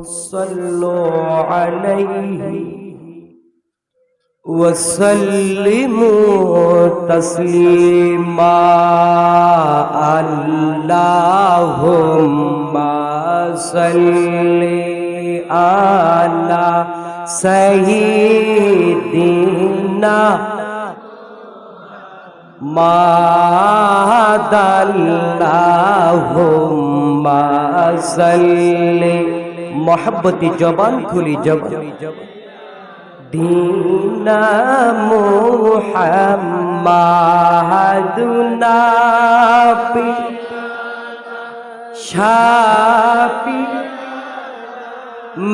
صلوا عليه وسلموا تسليما اللهم صل على سيدنا محمد اللهم صل محبت জবান খুলি জবান দীনা মুহাম্মাদুনা পি শাফি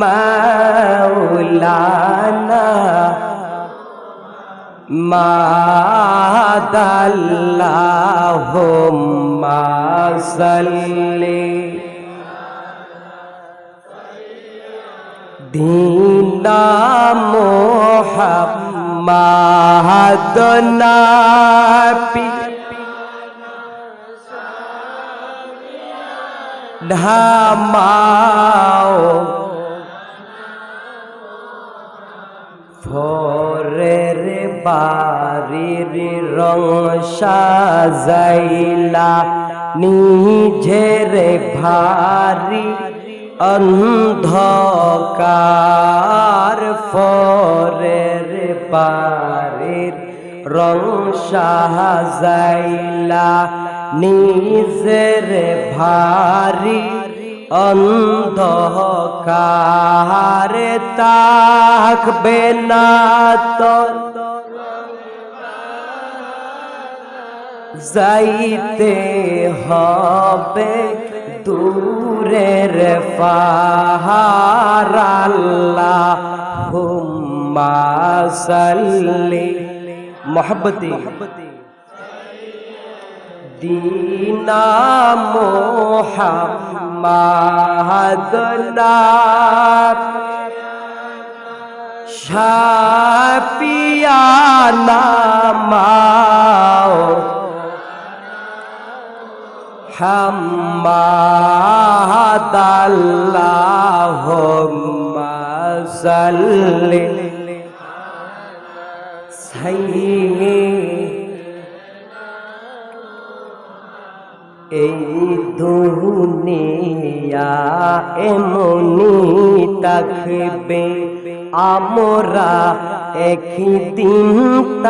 মাওলানা মাদাল্লাহুম্মা সাল্লি দীনা মুহাম্মাদুনা পি ধামাও ফরের বাড়ির রং সাজাইলা নিজের ভারী অন্ধকার ফরের বাড়ির রং সাজাইলা নিজের ভারী অন্ধকার থাকবে না তো যাইতে হবে দূরের পাহাড় আল্লাহুম্মা সাল্লি মোহাব্বতি দীনা মুহাম্মাদুনা শাফিয়ানা মাও হাম্মাদ আল্লাহুম্মা সাল্লি এই দুনিয়া এমনি থাকবে আমরা একদিন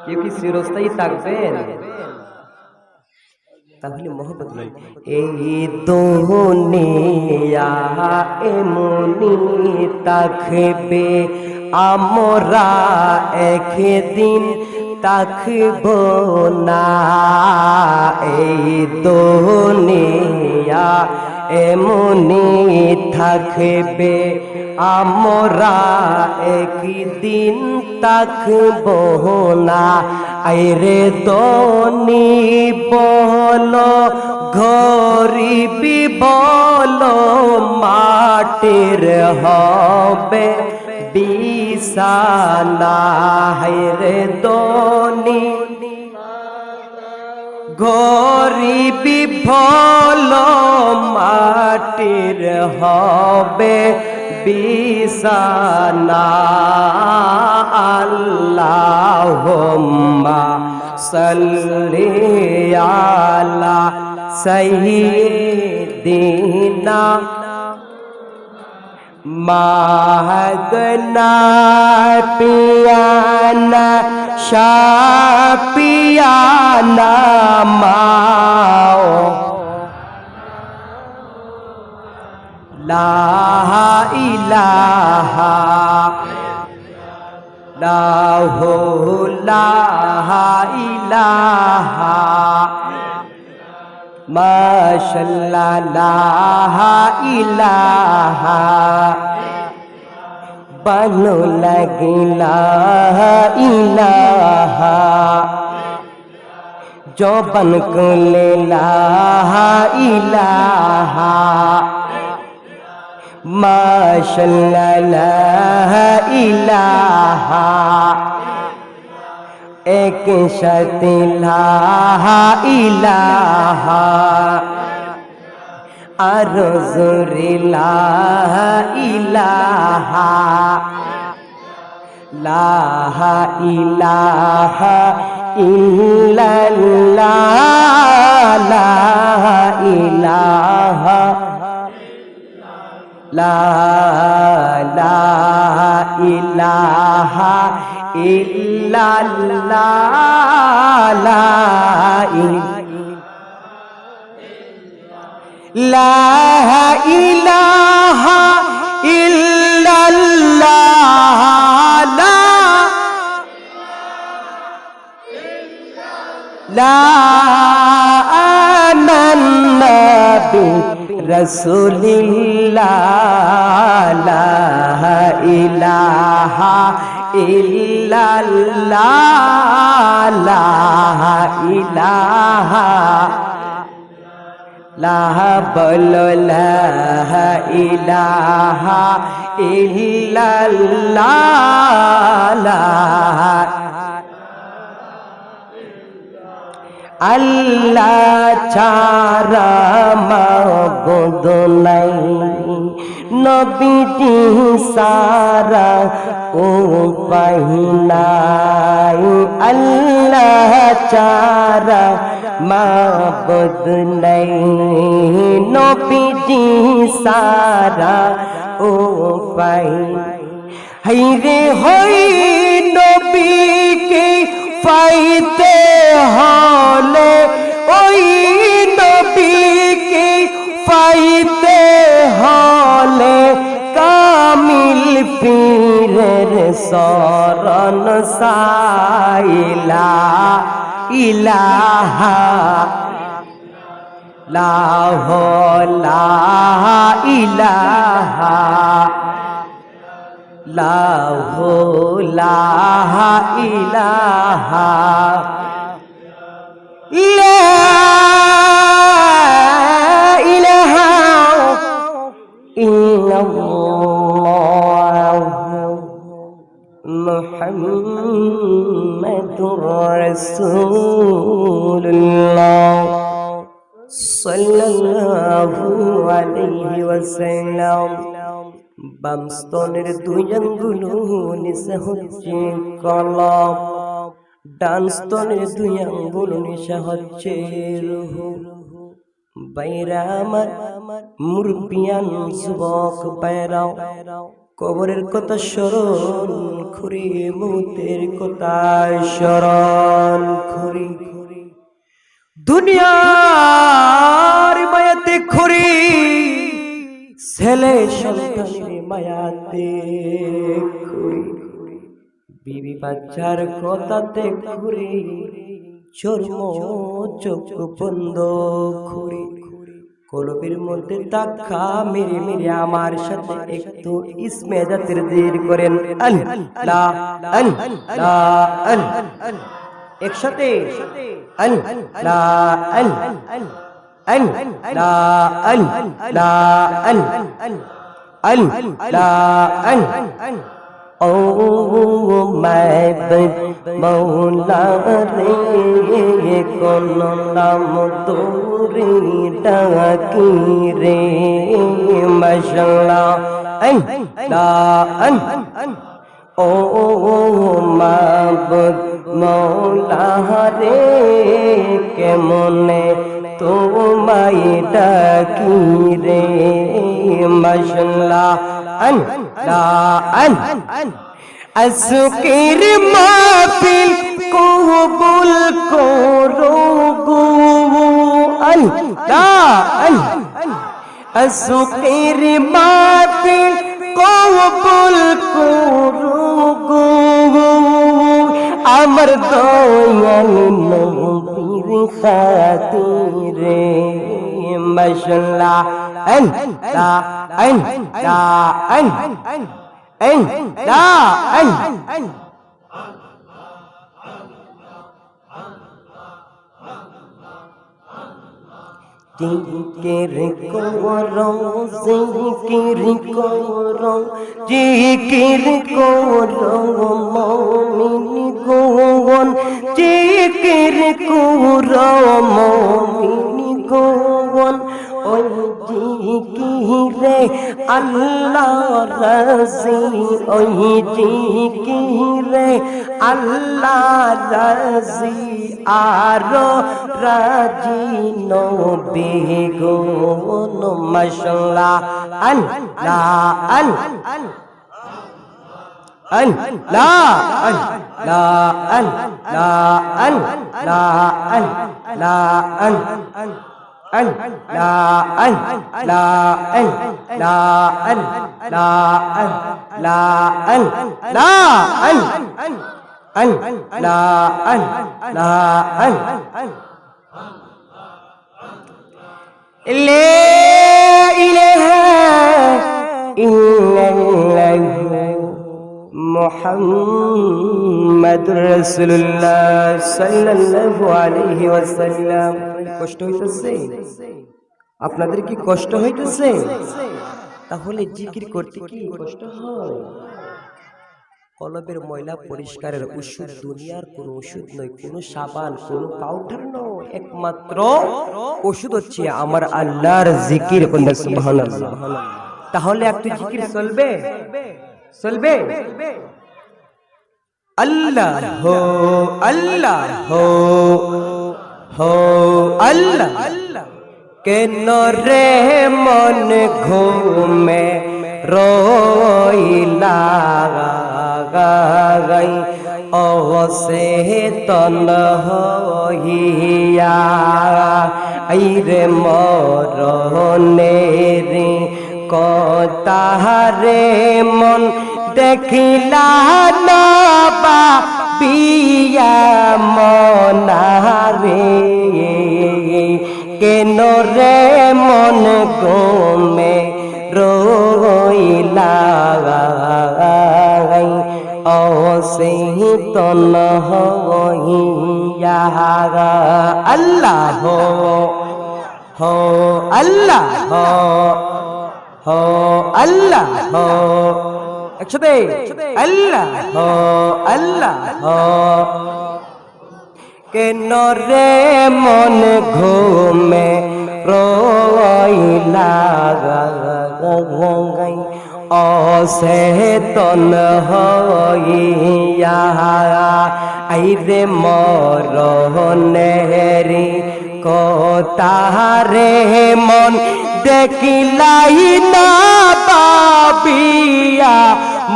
কেউ কি চিরস্থায়ী থাকবেন? তাহলে মোহব্বত নাই। এই দুনিয়া এমনি থাকবে আমরা একদিন থাকব না। এই দুনিয়া এমনি থাকবে আমরা একদিন থাকব না। আইরে দনি বলো গরিবি বলো মাটির হবে বিছানা। হায়রে দনি গরিবি বলো মাটির হবে বিছানা। আল্লাহুম্মা সাল্লি আলা সাইয়্যিদিনা মাহদনা পিয়ানা শাফিয়ানা মাও লা ইলাহা লাহু লা ইলাহা মাশাআল্লাহ লা ইলাহা বানো লাগিলা ইলাহা জবান কুলে লা ইলাহা মাশাআল্লাহ লা ইলাহা এক সাথে লা ইলাহা আরো জোরে লা ইলাহা লা ইলাহা ইল্লাল্লাহ লা ইলাহা লা ইলাহা ইল্লাল্লাহ লা ইলাহা ইল্লাল্লাহ লা আমান্না বিরাসূলিল্লাহ লা ইলাহা ইল্লাল্লাহ লা ইলাহা লা বলো লা ইলাহা ইল্লাল্লাহ লা আল্লাহ ছাড়া মাবুদ নাই নবীজি সারা উপায় নাই আল্লাহ ছাড়া মাবুদ নাই নবীজি সারা উপায় হায়রে হই নবীকে পাইতে হলে ওই নবীকে পাইতে হলে কামিল পীরের শরণ সাইলা ইলাহা লাহ লা ইলাহা লাহ লা ইলাহা লা ইলাহা ইল্লাল্লাহ মুহাম্মাদুর রাসূলুল্লাহ সাল্লাল্লাহু আলাইহি ওয়াসাল্লাম বাম স্তনের দুই আঙ্গুল নিচে হচ্ছে কলম ডান স্তনের দুই আঙ্গুল নিচে হচ্ছে রূহ বাইরা আমার মুরব্বিয়ান যুবক বাইরাও কবরের কথা স্মরণ করি মৌতের কথা স্মরণ করি দুনিয়ার মায়াতে করি ছেলে সন্তানের মায়াতে করি বিবি বাচ্চার কথাতে করি চর্ম চোখ বন্ধ করি কলবের মধ্যে তাকা মেরে মেরে আমার সাথে একটু ইসমে জাতির জিকির করেন আল্লাহ আল্লাহ একসাথে ও মৌলা রে কোন নাম তোরে ডাকি রে মাশাআল্লাহ ও মাবুদ মৌলা রে কেমনে তোমায় ডাকি রে মাশাআল্লাহ আজকের মাহফিল কবুল করো গো আল্লাহ আজকের মাহফিল কবুল করো গো আমার দয়াল নবীর খাতিরে মাশাআল্লাহ জিকির করো জিকির করো জিকির করো মুমিন গণ জিকির করো মুমিন গণ ওই জিকিরে আল্লাহ রাজি ওই জিকিরে আল্লাহ রাজি আরো রাজি নবী গো মাশাআল্লাহ মুহাম্মাদুর রাসূলুল্লাহ সাল্লাল্লাহু আলাইহি ওয়াসাল্লাম। কষ্ট হইতেছে? আপনাদের কি কষ্ট হইতেছে? তাহলে জিকির করতে কি কষ্ট হয়? কলবের ময়লা পরিষ্কারের ওষুধ দুনিয়ার কোনো ওষুধ নয়, কোনো সাবান, কোনো পাউডার নয়, একমাত্র ওষুধ হচ্ছে আমার আল্লাহর জিকির। সুবহানাল্লাহ। তাহলে একটু জিকির চলবে? চলবে? আল্লাহ হো আল্লাহ হো হো আল্লাহ। কেন রে মন ঘুমে রইলা গাই অচেতন হইয়া আইরে মরণের কথারে মন দেখিলা না বিয়া মনারে কেন রে মন গোমে রইলা অচেতন হইয়া আল্লাহ হো আল্লাহ হো আল্লাহ হো একসাথে আল্লাহ হো আল্লাহ হো। কেন রে মন ঘুমে রইলা অচেতন হইয়া আইরে মরণেরি কথারে মন দেখিলাই না পাবিয়া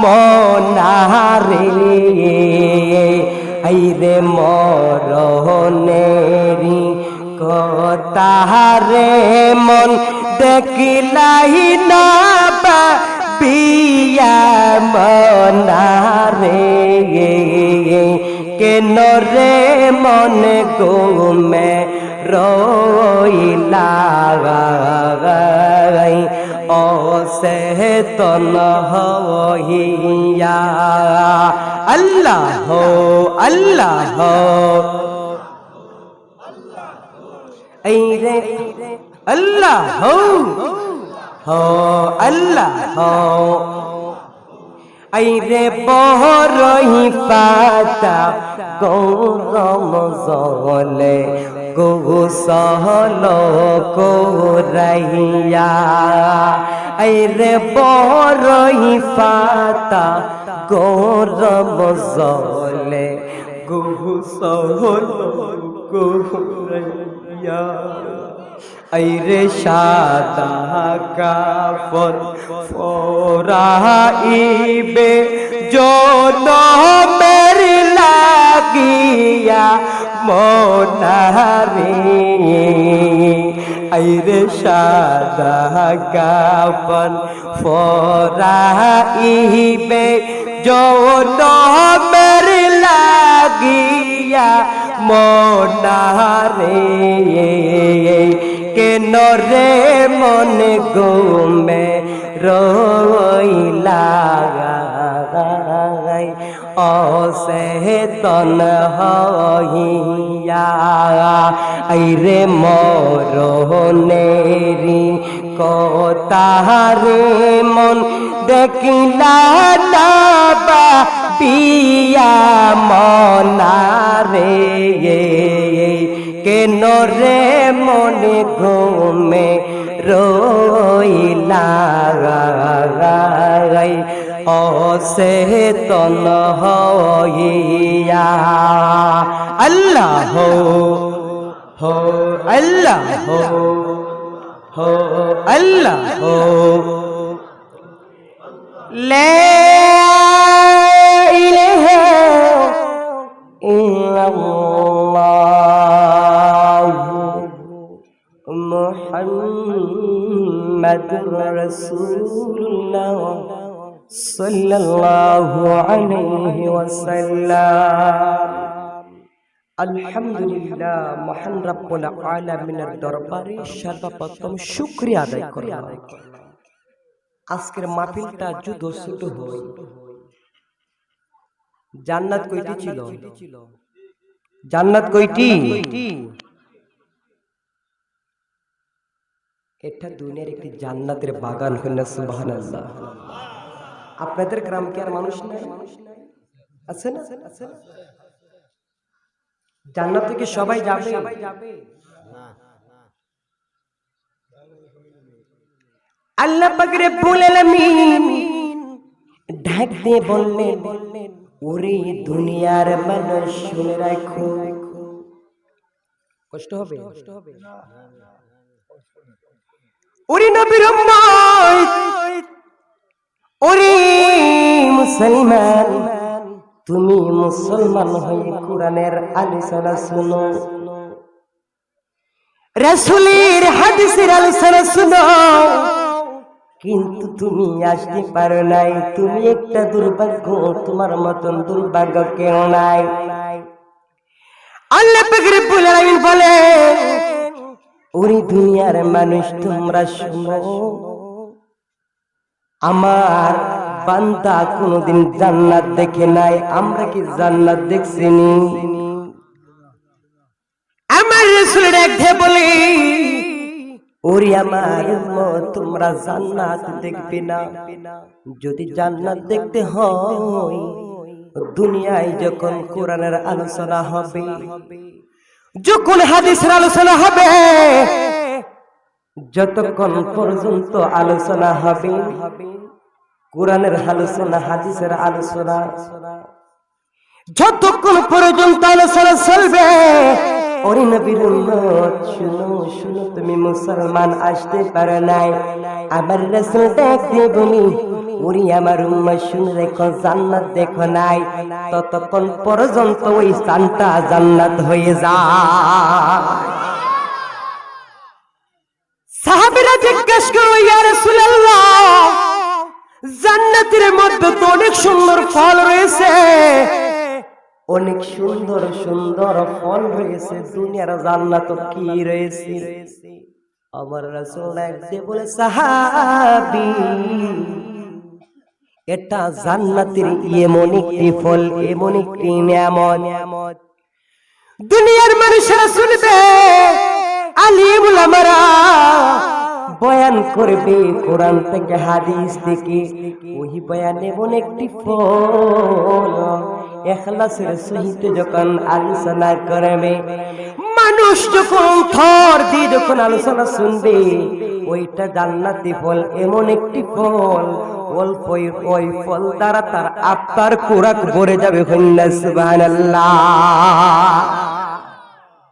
মনারে আইরে মরণেরি কথারে মন দেখিলাই না পাবিয়া মনারে কেন রে মন গোমে রইলা অচেতন হইয়া আল্লাহ হো আল্লাহ হো আইরে আল্লাহ হো হো আল্লাহ হো আইরে বহরহি পাতা গৌরম জলে গোসল কোরাইয়া আইরে বহরহি পাতা গৌরম জলে গোসল কোরাইয়া আইরে সাদা কাফন ফরাইবে জনমের লাগিয়া মনারে আইরে সাদা কাফন ফরাইবে জনমের লাগিয়া মনারে কেন রে মন গোমে রইলা অচেতন হইয়া আইরে মরণেরি কথারে মন দেখিলা না বিয়া মনারে কেন রে মনে ঘুমে রই নাই অচেতন হইয়া আল্লাহ হো আল্লাহ হো আল্লাহ লা ইলাহা ইল্লাল্লাহ মুহাম্মাদুর রাসূলুল্লাহ সাল্লাল্লাহু আলাইহি ওয়াসাল্লাম। আলহামদুলিল্লাহ, মহান রব্বুল আলামিনের দরবারে সর্বপ্রথম শুকরিয়া আদায় করলাম। আজকের মাহফিলটা যুদ ছোট হয়। জান্নাত কয়টি ছিল? জান্নাত কয়টি? এটা দুনিয়ার একটি জান্নাতের বাগান। সুবহানাল্লাহ। আপনাদের গ্রাম কি আর মানুষ নাই? আছে না? জান্নাত থেকে সবাই যাবে? আল্লাহ পাক রব্বুল আলামিন ডাক দিয়ে বললেন, ওরে দুনিয়ার মানুষ শুনে রাখো। কষ্ট হবে? ওরে নবীর উম্মত, ওরে মুসলমান, তুমি মুসলমান হয়ে কোরআনের আলোচনা শুনো, রাসূলের হাদিসের আলোচনা শুনো, কিন্তু তুমি আসতে পারো নাই। তুমি একটা দুর্ভাগ্য, তোমার মতন দুর্ভাগ্য কেউ নাই। আল্লাহ পাক রব্বুল আলামিন বলেন, ওরে দুনিয়ার মানুষ তোমরা শুনো, আমার বান্দা কোনদিন জান্নাত দেখে নাই। আমরা কি জান্নাত দেখছিনি? আমার রাসূল দেখে বলে, ওরে আমার উম্মত, তোমরা জান্নাত দেখবে না। যদি জান্নাত দেখতে হয়, দুনিয়ায় যখন কোরআনের আলোচনা হবে, যখন হাদিসের আলোচনা হবে, যতক্ষণ পর্যন্ত আলোচনা হবে, কোরআনের আলোচনা, হাদিসের আলোচনা, যতক্ষণ পর্যন্ত আলোচনা চলবে, ওরে নবীর উম্মত শুনো, শুনো, তুমি মুসলমান আসতে পারো নাই। আমার রাসূল দেখতে বলি, ওরে আমার উম্মত শুনে রেখো, জান্নাত দেখো নাই, ততক্ষণ পর্যন্ত ওই স্থানটা জান্নাত হয়ে যায়। সাহাবীরা জিজ্ঞেস করলো, ইয়া রাসূলুল্লাহ, জান্নাতের মধ্যে তো অনেক সুন্দর ফল রয়েছে, অনেক সুন্দর সুন্দর ফল রয়েছে, দুনিয়ার জান্নাত কি রয়েছে? আমার রাসূল দেখতে বলে, সাহাবী, এটা জান্নাতের এমন একটি ফল, এমন একটি নিয়ামত, দুনিয়ার মানুষেরা শুনবে, আলিম উলামারা বয়ান করবে কোরআন থেকে হাদিস থেকে, ওই বয়ান এমন একটি ফল, ইখলাসের সহিত যখন আলোচনা করবে, মানুষ যখন থর দিয়ে যখন আলোচনা শুনবে, ওইটা জান্নাতি ফল, এমন একটি ফল, ওই ফল দ্বারা তার আত্মার খোরাক ভরে যাবে। সুবহানাল্লাহ।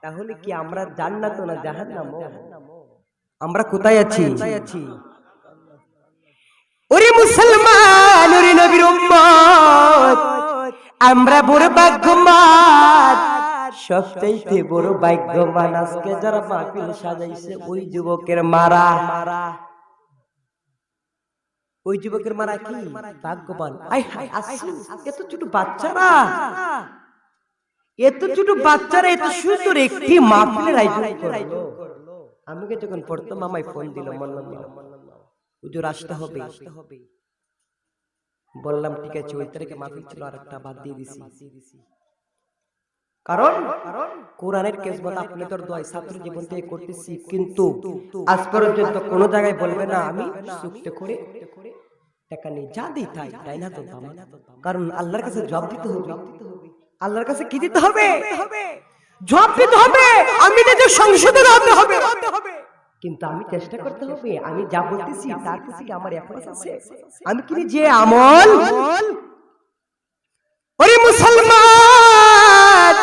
তাহলে কি আমরা জান্নাত না জাহান্নাম? আমরা কোথায় আছি? ওরে মুসলমান, ওরে নবীর উম্মত, আমরা বড় ভাগ্যবান, সবচাইতে বড় ভাগ্যবান। আজকে যারা মাহফিল সাজাইছে, ওই যুবকের মারা, ওই যুবকের মারা কি ভাগ্যবান। এত ছোট বাচ্চারা, এত ছোট বাচ্চারা এত সুন্দর একটি মাহফিলের আয়োজন করলো। আমাকে যখন পড়তাম, আমায় ফোন দিল, হুজুর আসতে হবে। বললাম ঠিক আছে, ওই তারিখে মাহফিল ছিল, আর একটা বাদ দিয়ে দিছি। কারণ কোরআনের কেসবত আপনাদের দোয়ায় ছাত্র জীবন থেকে করতেছি, কিন্তু আজ পর্যন্ত কোনো জায়গায় বলবে না আমি চুক্তি করে টাকা নেই, যা দিই তাই না তো। কারণ আল্লাহর কাছে জবাব দিতে হবে। আল্লাহর কাছে কি দিতে হবে? জবাব দিতে হবে। আমি নিজে সংশোধন হতে হবে। কিন্তু আমি চেষ্টা করতে হবে, আমি যা বলতেছি তার কাছে কি আমার এখলাস আছে? আমি কি যে আমল, ওরে মুসলমান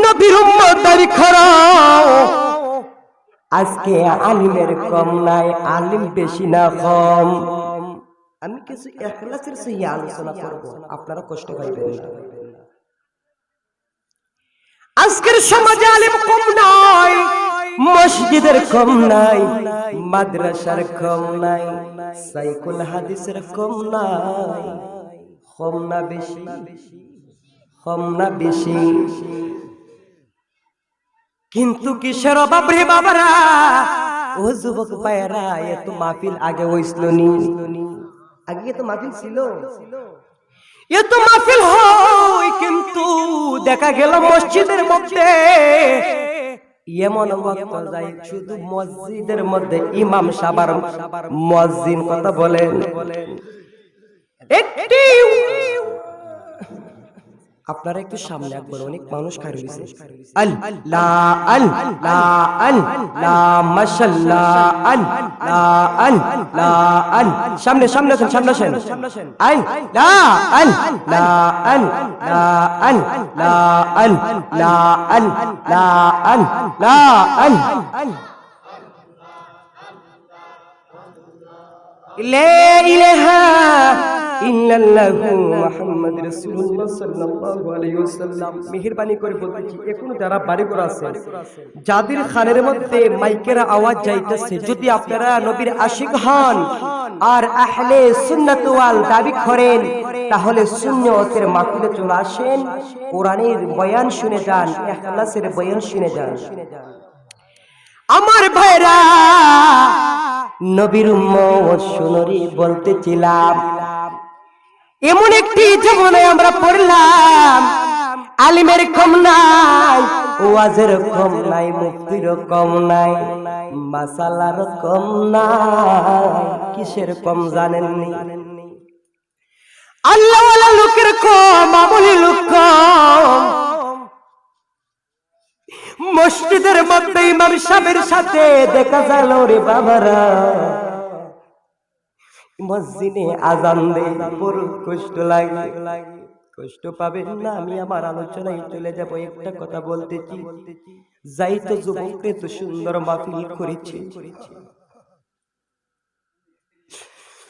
নবীর উম্মত দাবি করো, আজকে আলিমের কম নাই, আলিম বেশি না কম। আমি কিছু ইখলাসের সহিত আলোচনা করব, আপনারা কষ্ট পাইবেন না। আজকের সমাজে আলিম কম নাই, মসজিদের কম নাই, মাদ্রাসার কম নাই, সাইকুল হাদিসের কম নাই। কম না বেশি? কম না বেশি? কিন্তু কিসের অভাব রে বাবারা? ও যুবক ভাইয়েরা, এত মাহফিল আগে হইছিল নি? আগে তো মাহফিল ছিল, এত মাহফিল হয়, কিন্তু দেখা গেল মসজিদের মধ্যে এমন ওয়াক্ত যায় শুধু মসজিদের মধ্যে ইমাম সাহেব মুয়াজ্জিন কথা বলেন, একটি আপনারা একটু সামনে একবার, অনেক মানুষ খাড়ি হইছে। আল্লাহ আল্লাহ আল্লাহ মাশাআল্লাহ আল্লাহ আল্লাহ, সামনে সামনে আসেন, সামনে আসেন। আল্লাহ আল্লাহ আল্লাহ আল্লাহ আল্লাহ আল্লাহ আল্লাহ, লা ইলাহা ইল্লাল্লাহু মুহাম্মাদুর রাসূলুল্লাহ সাল্লাল্লাহু আলাইহি ওয়াসাল্লাম। মেহেরবানি করে বলতেছি, এখনো যারা বাড়ি করে আছে, যাদের খানের মধ্যে মাইকের আওয়াজ যাইতেছে, যদি আপনারা নবীর আশিক হন আর আহলে সুন্নাত ওয়াল দাবি করেন, তাহলে সুন্নতের মাহফিলে চলে আসেন, কোরআনের বয়ান শুনে যান, ইখলাসের বয়ান শুনে যান। আমার ভাইরা, নবীর উম্মত শুনরি বলতেছিলাম, এমন একটি জীবনে আমরা পড়লাম, আলিমের কম নাই, ওয়াজের কম নাই, মুফতির কম নাই, মাসালার কম নাই। কিসের কম জানেননি? আল্লাহওয়ালা লোকের কম, আমলি লোক কম। মসজিদের মধ্যে ইমাম সাহেবের সাথে দেখা গেল রে বাবারা, মসজিদে আজান দেয়, বড় কষ্ট লাগে। কষ্ট পাবেন না, আমি আমার আলোচনায় চলে যাব। একটা কথা বলতেছি, যাই তো যুবককে তো সুন্দর মাহফিল করেছে,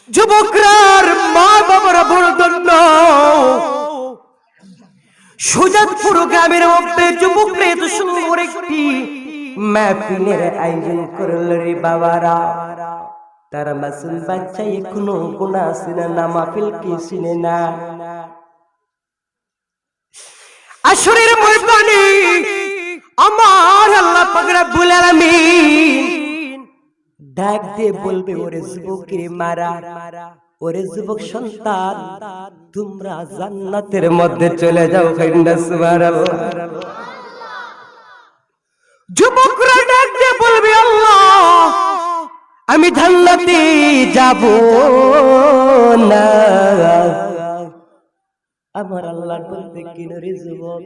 যুবকরার মা বাবারা বড় ধন্য। সুজাতপুর গ্রামের মধ্যে যুবকরা এত সুন্দর একটি মাহফিলের আয়োজন করল রে বাবারা। তারা মাসুম বাচ্চা এখনো গুনাহ চিনে না, মাহফিল কি চিনে না। আসরের ময়দানে আমার আল্লাহ পাক রব্বুল আলামিন ডাক দিয়ে বলবে, ওরে যুবকের মারা, ওরে যুবক সন্তান, তোমরা জান্নাতের মধ্যে চলে যাও। সুবহানাল্লাহ। যুবকরা ডাক দিয়ে বলবে, আল্লাহ আমি জান্নাতে যাব না। আমার আল্লাহ বলতে কি রে যুবক,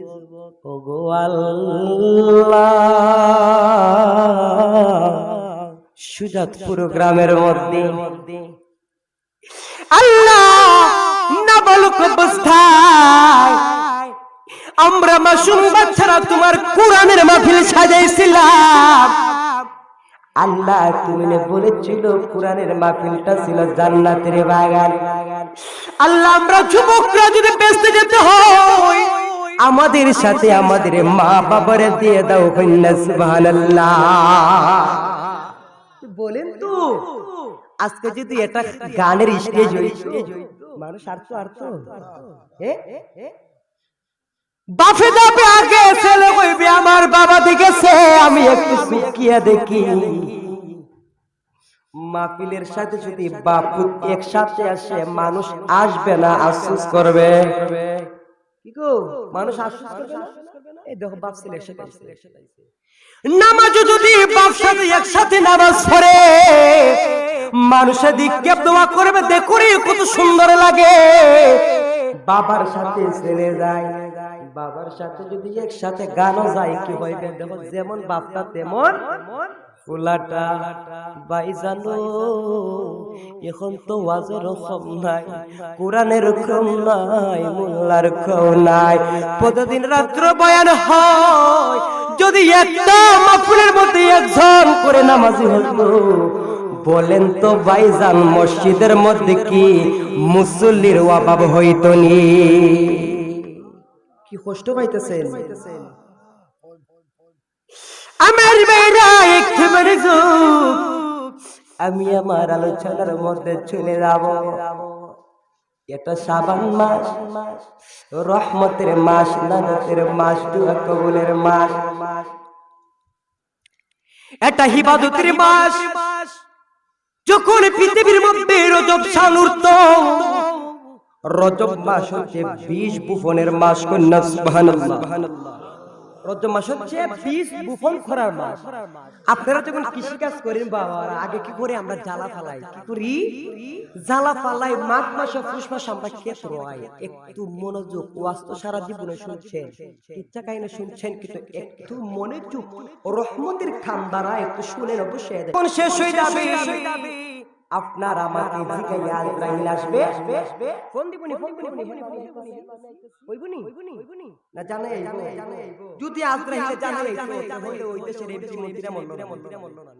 ওগো আল্লাহ, সুজাতপুর গ্রামের মধ্যে আল্লাহ নাবালক অবস্থায় আমরা মাসুম বাচ্চারা তোমার কোরআনের মাহফিল সাজাইছিলাম। আল্লাহ তুমি বলেছিল কোরআনের মাহফিলটা ছিল জান্নাতের বাগান। আল্লাহ আমরা যুবকরা যদি বেঁচে যেতে হয়, আমাদের সাথে আমাদের মা বাবারে দিয়ে দাও। সুবহানাল্লাহ বলেন তো, আজকে যদি এটা গানের স্টেজ হইতো, মানুষ বাফে দাপে আগে ছেলে কইবে আমার বাবা দিকেছে, আমি একটু সুকিয়া দেখি। মাহফিলের সাথে যদি বাপু একসাথে আসে, মানুষ আসবে না, আফসোস করবে। কি গো, মানুষ আফসোস করবে না? এই দেখো বাপ ছেলে একসাথে আসছে। নামাজ যদি বাপ সাথে একসাথে নামাজ পড়ে, মানুষের দিকে দোয়া করবে, দেখো রে কত সুন্দর লাগে। বাবার সাথে ছেলে যায়, বাবার সাথে যদি একসাথে গানও যায়, কি হইবে? দেখো যেমন বাপটা তেমন ফুলাটা ভাই জানো এখন তো ওয়াজের কম নাই, কোরআনের কম নাই, মোল্লার কম নাই। প্রতিদিন রাত্র বয়ান হয়, যদি একটা মাহফিলের মধ্যে একজন করে নামাজি হতো, বলেন তো ভাইজান মসজিদের মধ্যে কি মুসল্লির অভাব হইতো নি? কি কষ্ট পাইতেছেন আমার মেয়েরা? একটু আমি আমার আলোচনার মধ্যে চলে যাব। এটা শাবান মাস, রহমতের মাস, নাজাতের মাস, দুআ কবুলের মাস, এটা ইবাদতের মাস। যখন পৃথিবীর মধ্যে রজব শানুর্ত, রজব মাস হচ্ছে 20 বুফনের মাস। কন্যা সুবহানাল্লাহ। রজব মাস হচ্ছে 20 বুফন করার মাস। আপনারা যখন কৃষি কাজ করেন বাবা, আগে কি করে আমরা জ্বালা ফালাই, কি করি জ্বালা ফালাই। মাঘ মাসে পুষ মাসে আমরা ক্ষেত রোয়াই। একটু মনোযোগ, ওয়াজ তো সারা জীবনে শুনছেন, ইচ্ছা কাহিনী শুনছেন, কিন্তু একটু মনোযোগ, রহমতের খামদারা একটু শুনেন অবশ্যই। কোন শেষ হয়ে যাবে আপনার আমাকে জিগাইয়া আজরাইল আসবে, ফোন দিবনি, ফোন দিবনি, হইবনি না জানে। যদি আজরাইল জানে তাহলে ওই দেশের এমপি মন্ত্রীরা মরলো না,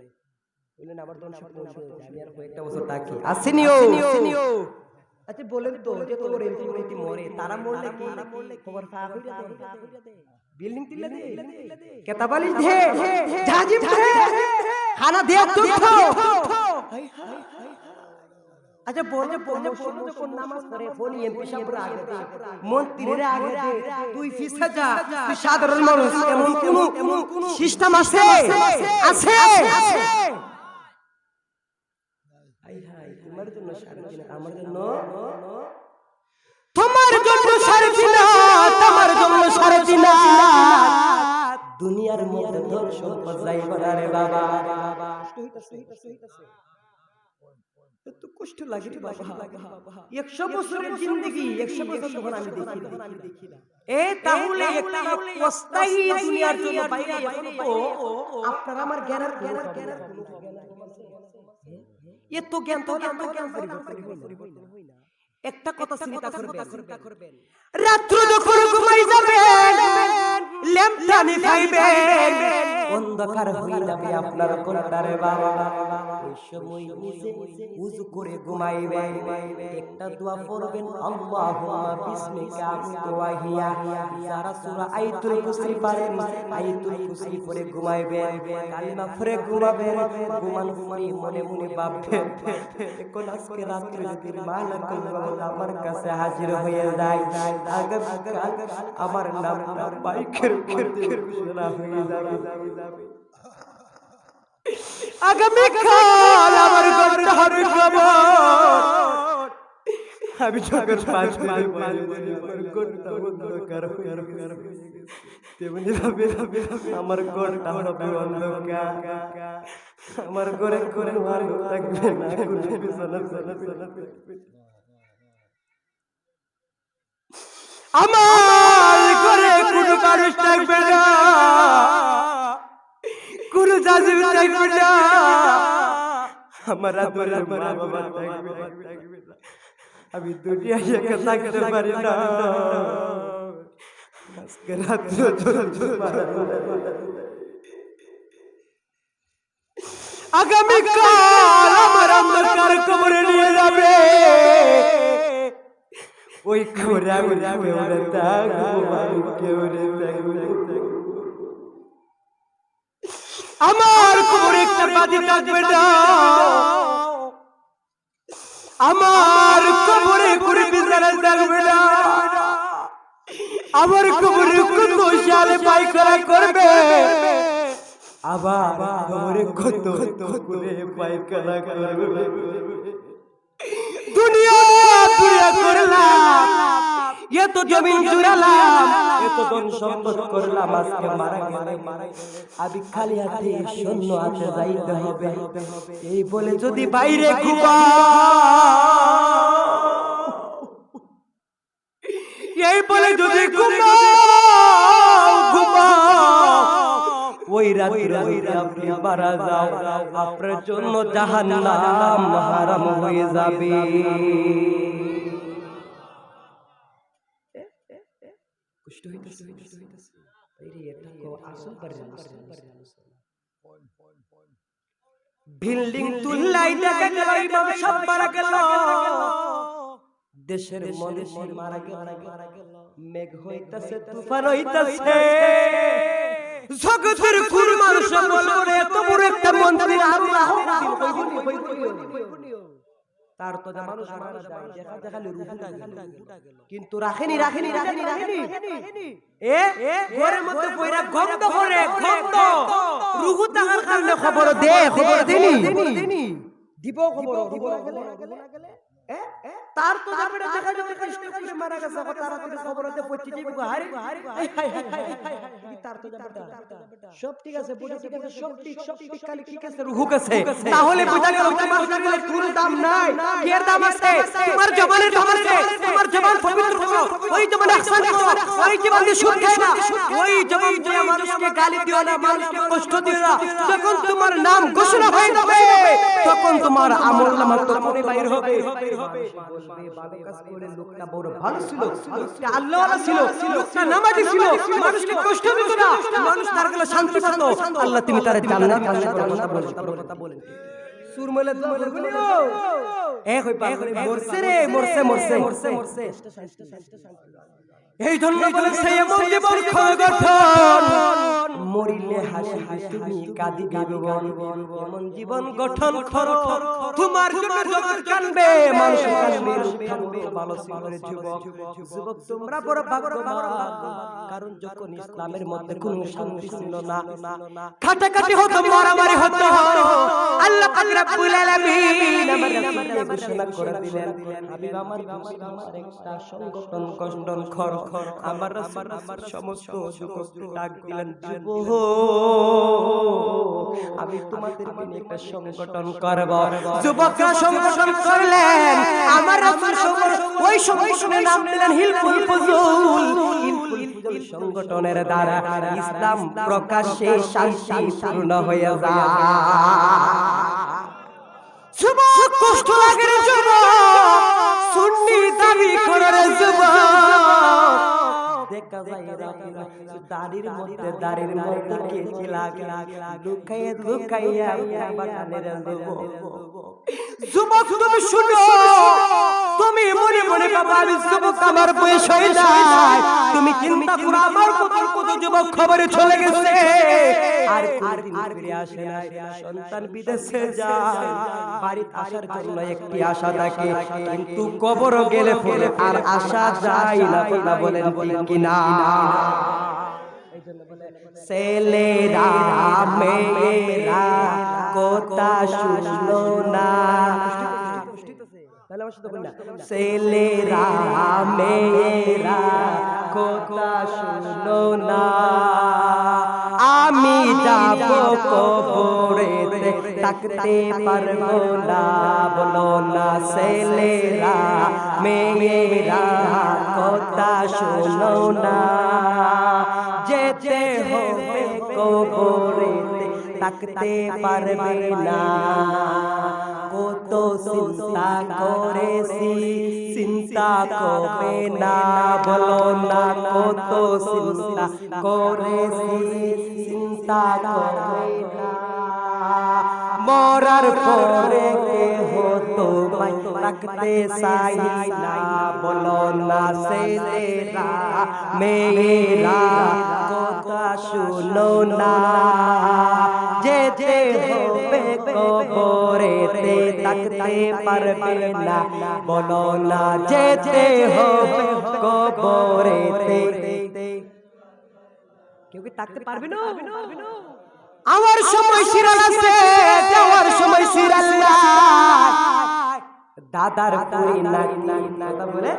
বললেন আমার দন সব পৌঁছে যায়, আমি আর কয়েকটা বছর থাকি। আসেনিও। আচ্ছা বলেন তো, যে তোর এমপি মন্ত্রী মরে, তারা মরলে কি খবর পাওয়া হইরা দে, বিল্ডিং তিল্লা দে, কেতাবালিশ দে, জাজিম দে, খানা দে, তুই আচ্ছা বলে যখন নামাজ পড়ে ফোন এমপি সাহেবরা আগে দে, মন্ত্রীরা আগে দে, তুই ফিসা যা, তুই সাধারণ মানুষ, এমন কোন সিস্টেম আছে? তোমার জন্য শান্তি না, আমার জন্য, তোমার জন্য শান্তি না, তোমার জন্য শান্তি না। দুনিয়ার মধ্যে ধন সম্পদ যাইবা না রে বাবা। এত কষ্ট লাগে রে বাবা। 100 বছরের জিন্দেগি, 100 বছর যখন আমি দেখি না, তাহলে একটা অস্থায়ী দুনিয়ার জন্য বাইরে এখন তো আপনার আমার জ্ঞানের এত জ্ঞান তো জ্ঞান পরিবর্তন হয় না। একটা কথা চিন্তা করবেন, রাত্র যখন ঘুমাই যাবেন, ল্যাম্পটা নিভাইবেন, অন্ধকার হয়ে যাবে আপনার কোণটারে বাবা। ওই সময় নিজে উযু করে ঘুমাইবেন, একটা দোয়া পড়বেন, আল্লাহুম্মা বিসমিকা আমতু ওয়া হিয়া। যারা সূরা আয়াতুল কুরসি পারেন, আয়াতুল কুরসি পড়ে ঘুমাইবেন, কালিমা পড়ে ঘুমাবেন। ঘুমান মনে মনে ভাববেন, এখন আজকে রাত্রে যদি মালাকুল মউত আমার কাছে হাজির হয়ে যায়, আগামীকাল আমার নামটা বাইকের মধ্যে ঘোষণা হয়ে যাবে। আগামীকাল আমার ঘরটা হবে কবর। আমি যখন পাঁচ ঘরটা অন্ধকার হয়ে গেছে, তেমনি ভাবে আমার ঘরটা হবে অন্ধকার। আমার ঘরে কোনো আলো থাকবে না, কোনো বিছানা থাকবে না, আমার ঘরে কোনো মানুষ থাকবে না, কোনো জাজিম থাকবে না, আমার আদরের মা বাবা থাকবে না। আমি দুনিয়ায় একা থাকতে পারি না। আজকে রাত্রে আগামীকাল আমার অন্ধকার কবরে নিয়ে যাবে। ওই কবরে আমি আমার কবরে একটা বাজি থাকবে না, আমার কবরে করে বিছানা থাকবে না, আমার কবরে কত সালে পায়খানা করবে, আবার কবরে কত করে পায়খানা করবে। দুনিয়া করলাম, এত জমিন জুড়ালাম, এত ধন সম্পদ করলাম, আজকে মারা গেলে আমি খালি হাতে শূন্য হাতে যাইতে হবে। এই বলে যদি বাইরে এই বলে যদি ঘুমাও ওই রাতে আপনি মারা যাও, আপনার জন্য জাহান্নাম হারাম হয়ে যাবে। কষ্ট হইতেছে, এটা তো আসল বিল্ডিং তুললাই দেখা গেল, ইমাম সাহেব মারা গেল, দেশের মানুষ মারা গেল, মেঘ হইতাছে, তুফান হইতাছে, জগতের কোন মানুষ বলবে এত বড় একটা মন্দির আল্লাহ তার তো মানুষ মারা যায়, দেখা দেখালে রূহটা গেল, কিন্তু রাখেনি এ ঘরের মধ্যে পয়রা গন্ধ করে, গন্ধ রূহ তাহার কারণে খবর দেনি দিব, খবর গেলে তার তো যাবে দেখা যাবে কষ্ট করে মারা গেছে, তাড়াতাড়ি খবর হতে পৌঁছে যাবে, হাই তার তো যাবে সব ঠিক আছে, বুঝে ঠিক আছে, সব ঠিক খালি ঠিক আছে, রূহ কাছে, তাহলে বুঝা গেল তোমার জবানের কোনো দাম নাই, এর দাম আছে, তোমার জবানের দাম আছে, তোমার জবান পবিত্র করো, ওই জবান আহসান করো, ওই জবান দিয়ে সুদ খায় না, ওই জবান দিয়ে মানুষকে গালি দিও না, মানুষকে কষ্ট দিও না, যখন তোমার নাম ঘোষণা হয়ে যাবে তখন তোমার আমলনামা তোমার বাইর হবে, বলবে ভালো কাজ করে লোকটা বড় ভালো ছিল, লোকটা আল্লাহওয়ালা ছিল, লোকটা নামাজি ছিল, মানুষকে কষ্ট দিত না, মানুষ তার কাছে শান্তি পেত, আল্লাহ তুমি তার জান্নাত কথা বলেন সুরমলে বলিও এক হই পাগল মরছে রে, মরছে এই জন্য বলেছে এমন জীবন গঠন মরিলে হাসি তুমি কাঁদিবে ভুবন, এমন জীবন গঠন করো তোমার জন্য জগৎ কাঁদবে, মানুষ কাঁদবে, লোক কাঁদবে, ভালো করে যুবক তোমরা বড় ভাগ্যবান, কারণ যখন ইসলামের মধ্যে কোনো শান্তি ছিল না, কাটাকাটি হতো, মারামারি হতো, আল্লাহ পাক রব্বুল আলামিন আমার রাসূলকে ঘোষণা করে দিলেন, হাবিব আমার একটা সংগঠন গঠন করো, আমার রাসূল আমার সমস্ত যুবককে ডাক দিলেন, যুবক আমি তোমাদের নিয়ে একটা সংগঠন করব, যুবকরা সংগঠন করলেন, আমার রাসূল ওই সংগঠনের নাম দিলেন হিলফুল ফুজুল, সংগঠনের দ্বারা ইসলাম প্রকাশ্যে শান্তিপূর্ণ হয়ে যায়। যুবক কষ্ট লাগে রে যুবক, সুন্নি দাবি করে রে যুবক, দেখা যায় দাড়ির মধ্যে কেচি লাগে, লুকাইয়া বাটানের যুবক তুমি শুনো, তুমি মনে মনে বাবা আমি যুবক, আমার বয়স হয়ে যায়, তুমি চিন্তা করো আমার কত যুবক খবরে চলে গেছে, আর ফিরে আসে না, সন্তান বিদেশে যায়, বাড়িতে আসার জন্য একটি আশা থাকে, কিন্তু কবর গেলে পরে আর আশা যায় না, কথা বলেন ঠিক কিনা? ছেলেরা মেয়েরা কথা শুনলো না, ছেলেরা মেয়েরা কথা শুনলো না, আমি যাব কবরেতে থাকতে পারবো না, বলো না ছেলেরা মেয়েরা কথা শুনো না, যেতে হবে কবরেতে থাকতে পারবে না, কত চিন্তা করেছি চিন্তা করবে না, বলো না কত চিন্তা করেছি চিন্তা করবে না, মরার পরে কেহ তোমায় রাখতে চাই না, বলো না ছেলেরা মেয়েরা কথা শুনো না, যেতে হবে কবরেতে থাকতে পারবে না, বলো না যেতে হবে কবরেতে, কেউ কি থাকতে পারবে না? আমার সময় সিরাল আছে, যাওয়ার সময় সিরাল নাই, দাদার পুরি নাতি কথা বলে,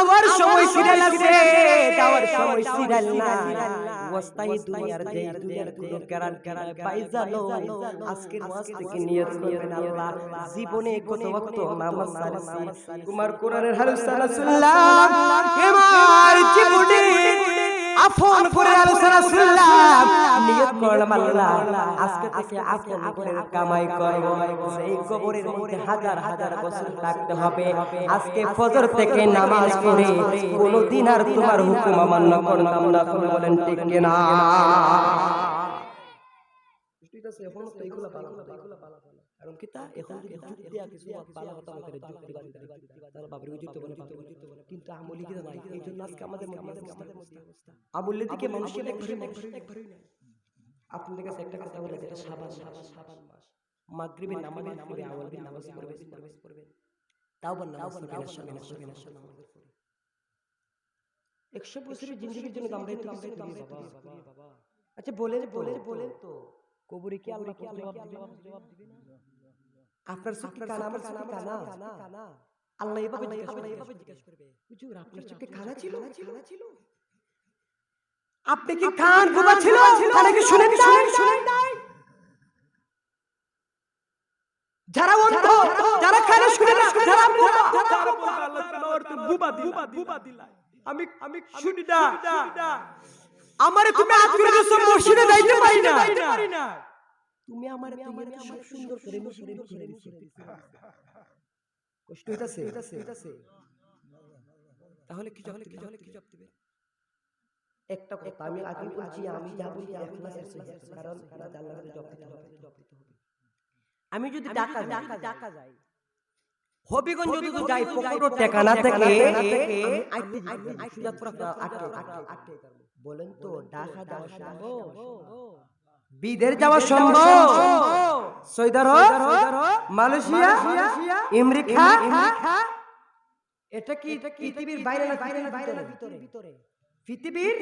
আমার সময় সিরাল আছে, যাওয়ার সময় সিরাল নাই, ওয়াস্তাই দুনিয়ার যে দুনিয়ার কোন কারণ পাইজালো, আজকের ওয়াজ থেকে নিয়ত করবেন আল্লাহ জীবনে কত ওয়াক্ত নামাজ সারছি, তোমার কোরআনের হাদিস রাসূলুল্লাহ আমার জীবনে আপন করে আলোচনা শুনলাম, করলাম আল্লাহ আজকে থেকে আপন করে কামাই করব এই কবরের মধ্যে হাজার হাজার বছর থাকতে হবে আজকে ফজর থেকে নামাজ পড়ে কোনদিন আর তোমার হুকুম অমান্য করলাম না করে বলেন ঠিক কিনা বুঝতেইতাছে এখন তো এইগুলা পালা কারণ কি তা এখন যদি যুক্তি দিয়া কিছু পালা কথা বলে যুক্তি বাদ তাহলে বাবরি যুক্তি বলে কিন্তু আমলি কি নাই এইজন্য আজকে আমাদের অবস্থা আমলি দিকে মানুষের একবারই নাই আপনাদের কাছে একটা কথা বলে যেটা শাবান মাস মাগরিবের নামাজের পরে আমলবির নামাজ পড়বে তাওবার নামাজ পড়বে নামাজ পড়বে 100 বছরের জিন্দেগির জন্য আমরা একটু বাবা আচ্ছা বলেন তো কবরে কি আল্লাহ জবাব দিবে না আপনার চোখে কানা আমার চোখে কানা আল্লাহ এভাবে জিজ্ঞাসা করবে হুজুর আপনার চোখে কানা ছিল আপনি কি কান বোবা ছিল কানে কি শুনেন নাই যারা অন্ধ যারা কানে শুনে না যারা বোবা যারা বলতে আল্লাহ তোমার তো বুবা দিলাই আমি শুনি না আমারে তুমি আজ করে দিছো মসজিদে যাইতে পারি না তুমি আমারে সব সুন্দর করে মিশিয়ে কষ্ট হইতাছে তাহলে কি জবাব দিবে একটা কথা আমি আগে বলছি আমি যা বলি ইখলাসের সহিত কারণ আল্লাহর কাছে জবাব দিতে হবে আমি যদি ঢাকা যাই হবিগঞ্জ যদি যাই পকড়ো টেকানা থেকে আটকে বলেন তো ঢাকা যাওয়া সম্ভব বিদের যাওয়া সম্ভব সৌদি আরব মালয়েশিয়া আমেরিকা এটা কি পৃথিবীর বাইরে না ভিতরে পৃথিবীর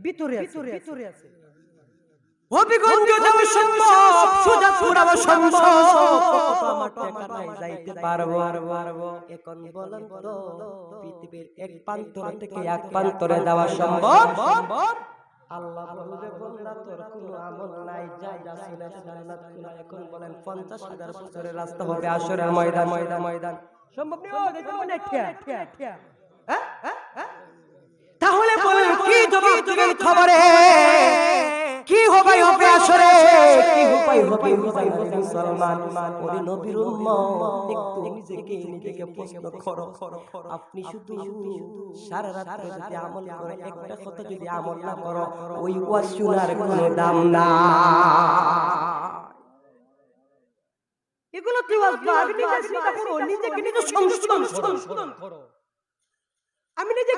ভিতরে আছে হবিগঞ্জ যাওয়া সম্ভব সুজাপুর যাওয়া সম্ভব আমার টাকা নাই যাইতে পারবো এখন বলেন তো পৃথিবীর এক প্রান্তর থেকে এক প্রান্তরে যাওয়া সম্ভব আল্লাহ বলবে বান্দা তোর কোনো আমল নাই যা রাসূলের সুন্নাত খুলা এখন বলেন 50,000 বছরের রাস্তা হবে আসরের ময়দান সম্ভব নেই এটা মনে ঠিয়া তাহলে বলেন কি জবাব দিবেন খবরে কি হবে আসরে কি হবে মুসলমান ওরে নবীর উম্মত একটু নিজেকে প্রশ্ন করো আপনি শুধু সারা রাত যদি আমল করে একটা কথা যদি আমল না করো ওই ওয়াজ শোনার কোনো দাম না এগুলো কি ওয়াজ না আমি নিজে চিন্তা করো নিজেকে নিজে সংশোধন করো আমি নিজে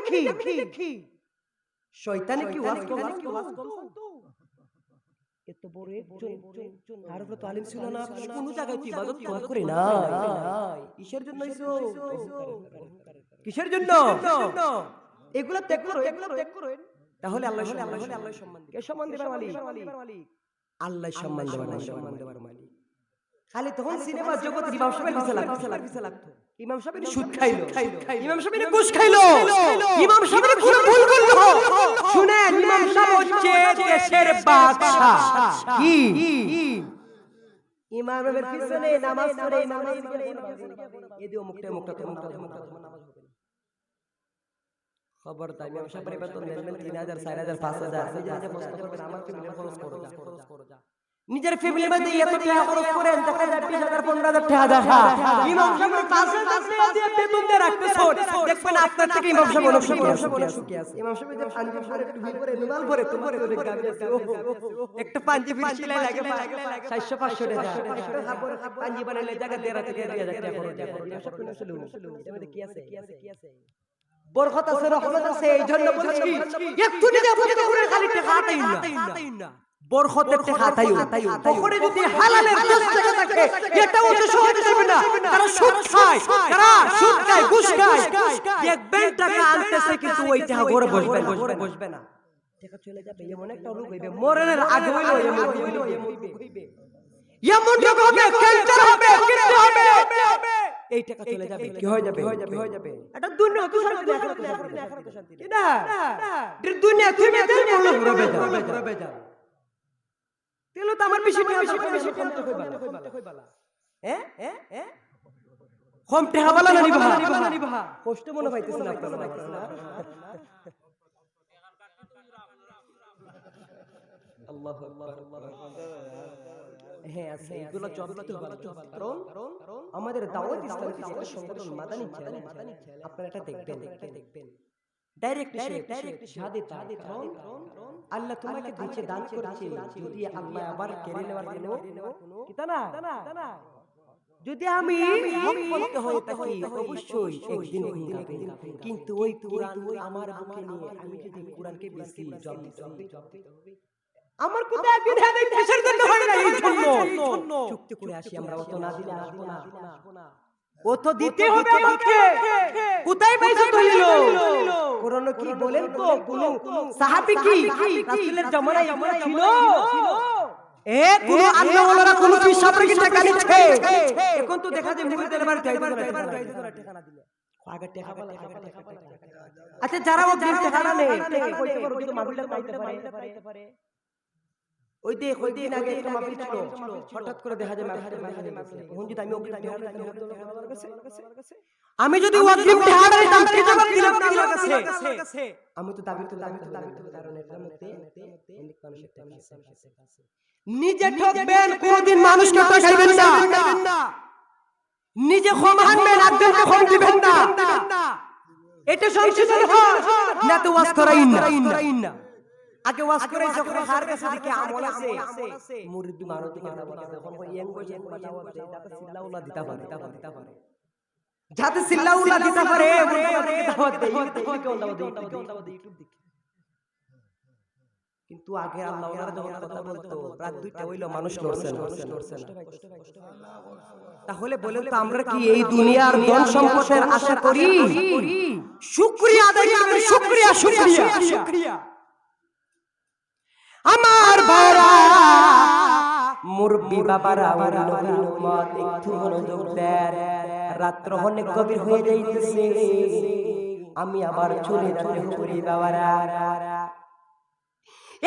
কি শয়তানে কি ওয়াজ করতো এত বড় একজন তার উপরে তো আলিম ছিল না কোন জায়গায় কি ইবাদত করে না কিসের জন্য এগুলা ত্যাগ করো তাহলে আল্লাহ সম্মান দিবে কে সম্মান দিবে মালিক আল্লাহ সম্মান দেবার মালিক খালি তখন সিনেমা জগতের ইমাম সাহেবের পিছে লাগতো ইমাম সাহেবের সুদ খাইলো ইমাম সাহেবের ঘুষ খাইলো ইমাম সাহেবের পুরো ভুল করলো শুনেন ইমাম সাহেব হচ্ছে দেশের বাদশা কি ইমামের পিছনে নামাজ পড়ে এদিও মুখটা নামাজ হবে না খবরদার ইমাম সাহেবের বেতন নেবেন 3000 4000 5000 নিজে বসতে পারবেন আমার কি মিলে খরচ করো যা নিজের ফ্যামিলি মধ্যে এত টাকা খরচ করেন দেখা যায় 20000 15000 টাকা দেখা ইমাম সাহেবের 5000 টাকা দিয়ে বেতন দিয়ে রাখতেছো দেখবেন আপনার থেকে ইমাম সাহেব অনেক সুখী আছে ইমাম সাহেব যে পাঞ্জাবি পরে টুপি পরে রুমাল পরে তোমার ওই গাবি আছে একটা পাঞ্জাবি সেলাই লাগে 400 500 টাকা পাঞ্জাবি বানাইলে জায়গা 13000 টাকা খরচ সব কোনো ছিল এর মধ্যে কি আছে বরকত আছে রহমত আছে এইজন্য বলছি একটু নিজে বলতে করে খালি টাকা হাতাই না বরকতের টাকা হাতাই পকেটে যদি হালালের 10 টাকা থাকে এটাও তো সহজ হবে না কারণ সুদ খায় ঘুষ খায় দেখবেন টাকা আনতেছে কিন্তু ওই টাকা ঘরে বসবে না টাকা চলে যাবে এমন একটা রোগ হইবে মরণের আগে হইলো হইবে এমন রোগ হবে ক্যান্সার হবে কিডনি হবে এই টাকা চলে যাবে কি হয়ে যাবে এটা দুনিয়া তো শান্তি এখন তো শান্তি না দুনিয়া তুমি দেন ঘুরবে যাও তেলো তো আমার বেশি কমতে কইবালা কমতে হাবালা না নিবা কষ্ট মনে পাইতেছেন আপনারা আল্লাহু আকবার। হ্যাঁ আছে, এগুলো চলতে ভালো। কারণ আমাদের দাওয়াত ইসলামী একটা সংগঠন মাদানী চ্যানেল, আপনারা এটা দেখবেন ডাইরেক্ট শাহাদাত দেয়। কারণ আল্লাহ তোমাকে দিচ্ছে, দান করেছে, যদি আল্লাহ আবার কেড়ে নেওয়ার কোনো কিতা না, যদি আমি হক বলতে হয়ে থাকি অবশ্যই একদিন ঘুমাবে। কিন্তু ওই কোরআন আমার বুকে নিয়ে আমি যদি কোরআনকে বেশি জব দিতে হবে, আমার কোথায় বিধানে কিসের জন্য হয় না, এই জন্য চুক্তি করে আসি আমরা। অত না দিলে আসবো না, অত দিতে হবে আমাকে। কোথায় পয়সা তুলিল? কোরআন কি বলেন তো? কোন সাহাবী কি রাসূলের জামানায় এমন ছিল? কোন আল্লাহওয়ালারা কোন পিসাবের কি টাকা নিচ্ছে? এখন তো দেখা যায় মুরিদের বাড়িতে ঠিকানা দিলে আগে টাকা বলা। আচ্ছা যারা ও দিন ঠিকানা নেই, টাকা কইতে পারো কিন্তু মাহফিলটা পাইতে পারে। ওই দিন আগে একটা মাহফিল ছিল, হঠাৎ করে দেখা যায় এখন যদি আমি অগ্রিম বিহার আমি যদি অগ্রিম বিহার দাম কি জবাব দিলাম না আল্লাহর কাছে? আমি তো দাবি কারণ এর মধ্যে অনেক মানুষের টাকা আছে। নিজে ঠকবেন, কোনদিন মানুষকে ঠকাইবেন না। নিজে ক্ষমা আনবেন, একজনকে ক্ষমা দিবেন না। এটা সংশোধন হয় না তো ওয়াজ করাইন না। আগে ওয়াজ করে যখন হার কাছে দিকে আমল আছে, মুরিদ মারতে কথা বলা, যখন ওই ইয়াং বসে দাওয়াত দেয়, যাতে সিল্লাউলা দিতে পারে, যাতে সিল্লাউলা দিতে পারে দাওয়াত দেয়, দাওয়াত দেয় ইউটিউব দেখে। কিন্তু আগে আল্লাহওয়ালারা যখন কথা বলতো, রাত 2টা হইলো মানুষ লড়ছে না। তাহলে বলেন তো আমরা কি এই দুনিয়ার ধন সম্পদের আশা করি? শুকরিয়া আদায় করি, শুকরিয়া। আমার ভাইরা, মুরব্বি বাবারা, আমার নবীর উম্মত, একটু মনোযোগ দেন। রাত্র অনেক গভীর হয়ে যাইতেছে, আমি আবার চলে যাচ্ছি বাবারা।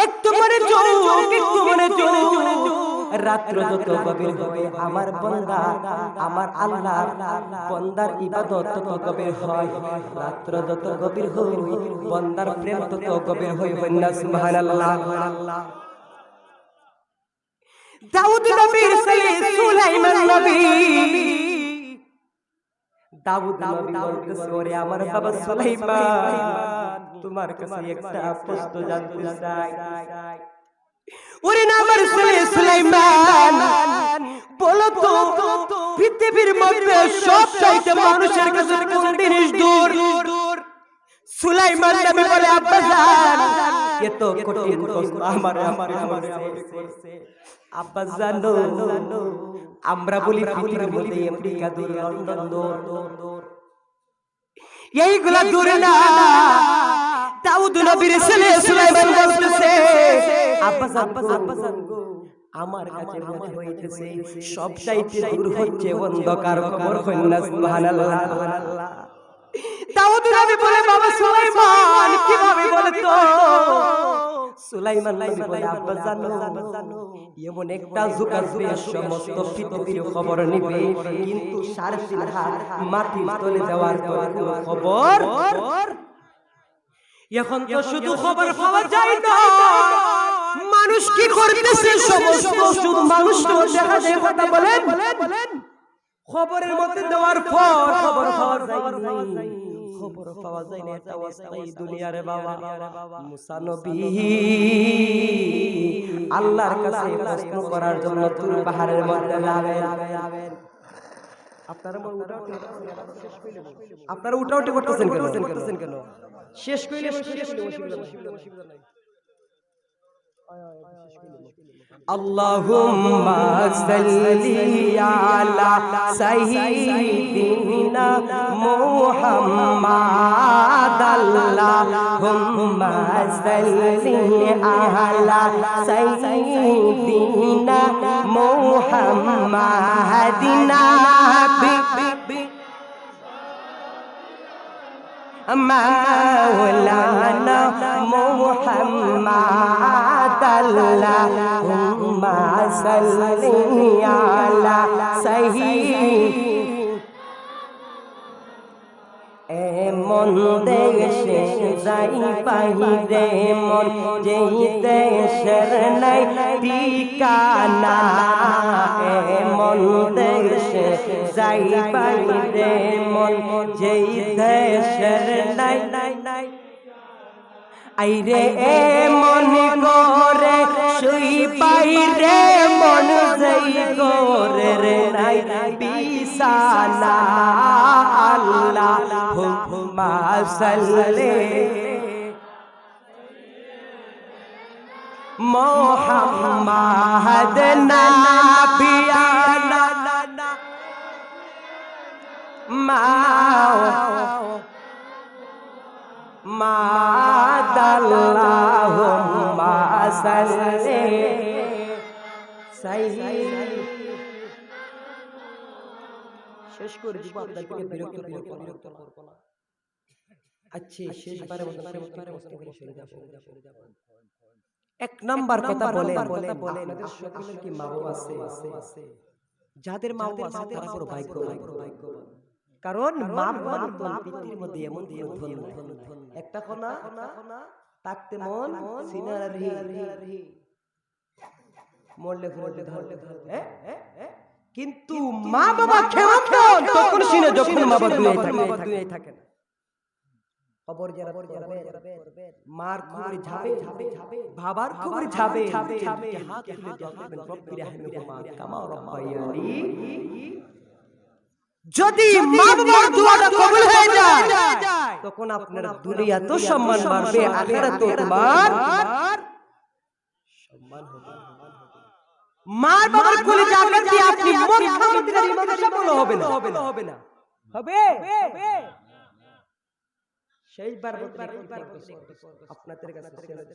একটু মনে যোগ। রাত্র যত গভীর হবে আমার বান্দা, আমার আল্লাহর বান্দার ইবাদত তত গভীর হয়। রাত্র যত গভীর হয় বান্দার প্রেম তত গভীর হয়। বন্না সুবহানাল্লাহ। দাউদ নবীর ছেলে সুলাইমান নবী, দাউদ নবী বলতেছে, ওরে আমার বাবা সুলাইমান, তোমার কাছে একটা প্রশ্ন জানতে চাই। ওরে না আমার ছেলে সুলাইমান, বলো তো পৃথিবীর মধ্যে সবচাইতে মানুষের কাছে কোন জিনিস দূর? সুলাইমান নবী বলে, আব্বা জান, এত কঠিন প্রশ্ন আমার করছে। আব্বা জানো, আমরা বলি পৃথিবীর মধ্যে আমেরিকা দূর, লন্ডন দূর, এইগুলা দূর না। দাউদ নবীর ছেলে সুলাইমান বলতেছে, আব্বা জান গো, আমার কাছে মনে হইতেছে সবচাইতে দূর হচ্ছে অন্ধকার কবর। কন্যা সুবহানাল্লাহ। দাউদ নবী বলে, বাবা সুলাইমান কিভাবে বলে তো? সুলাইমান নবী বলে, আব্বা জানো, এমন একটা যুগ আসবে সমস্ত পৃথিবীর খবর নিবে, কিন্তু 3.5 হাত মাটির তলে দেওয়ার পর খবর। এখন তো শুধু খবর পাওয়া যায় না, মানুষ কি করতেছে সমস্ত শুধু মানুষ তো দেখা যায়। কথা বলেন, খবরের মধ্যে দেওয়ার পর খবর পাওয়া যায় না। এটা অবস্থা এই দুনিয়ারে বাবা। মুসা নবী আল্লাহর কাছে প্রশ্ন করার জন্য তুর পাহাড়ের মধ্যে যাবেন। আপনারা উঠাউটি করতেছেন কেন? শেষ কইলে অসুবিধা নাই। আল্লাহুম্মা সাল্লি আলা সাইয়্যিদিনা মুহাম্মাদ। আল্লাহুম্মা সাল্লি আলা সাইয়্যিদিনা মুহাম্মাদিনা মাওলানা মুহাম্মাদ। আল্লাহুম্মা সাল্লি আলা সাইয়্যিদিনা মন দেশে যাই বাহিরে মন যেই দেশের নাই ঠিকানা মন দেশে যাই বাহিরে মন যেই দেশের নাই আইরে এ মন করে শুই বাইরে মন যেই করে রে নাই বিছানা আল্লাহুম্মা সাল্লি মুহাম্মাদ নাবিয়ানা মাদাল্লাহুম্মা সাল্লি শেষ করে দিব আপনাদেরকে বিরক্ত করব না আচ্ছা শেষবারের মতো চলে যাব এক নাম্বার কথা বলে আপনাদের সকলের কি মা বাবা আছে যাদের মা বাবা আছে তারা বড় ভাগ্যবান কারণ মা বাবার পিতৃর মধ্যে এমন ধন একটা কোনা তাকতে মন সিনার রি মরলে ফরলে ধরলে কিন্তু মা বাবা খেমন্ত তখন সিনে যখন মা বাবা দুনিয়ায় থাকে না খবর যারা করবে মার খবরে যাবে বাবার খবরে যাবে হাত তুলে যাবেন রব্বি রাহমিহুমা কামা রাব্বায়ানি যদি মা বাবার দোয়াটা কবুল হয়ে যায় তখন আপনার দুনিয়া তো সম্মান বাড়বে আখিরাত তো তোমার সম্মান হবে মা বাবার কোলে যাবেন যে আপনি মক্কা মদিনার ইমাম সফল হবে না হবে শেষবার আপনাদের কাছে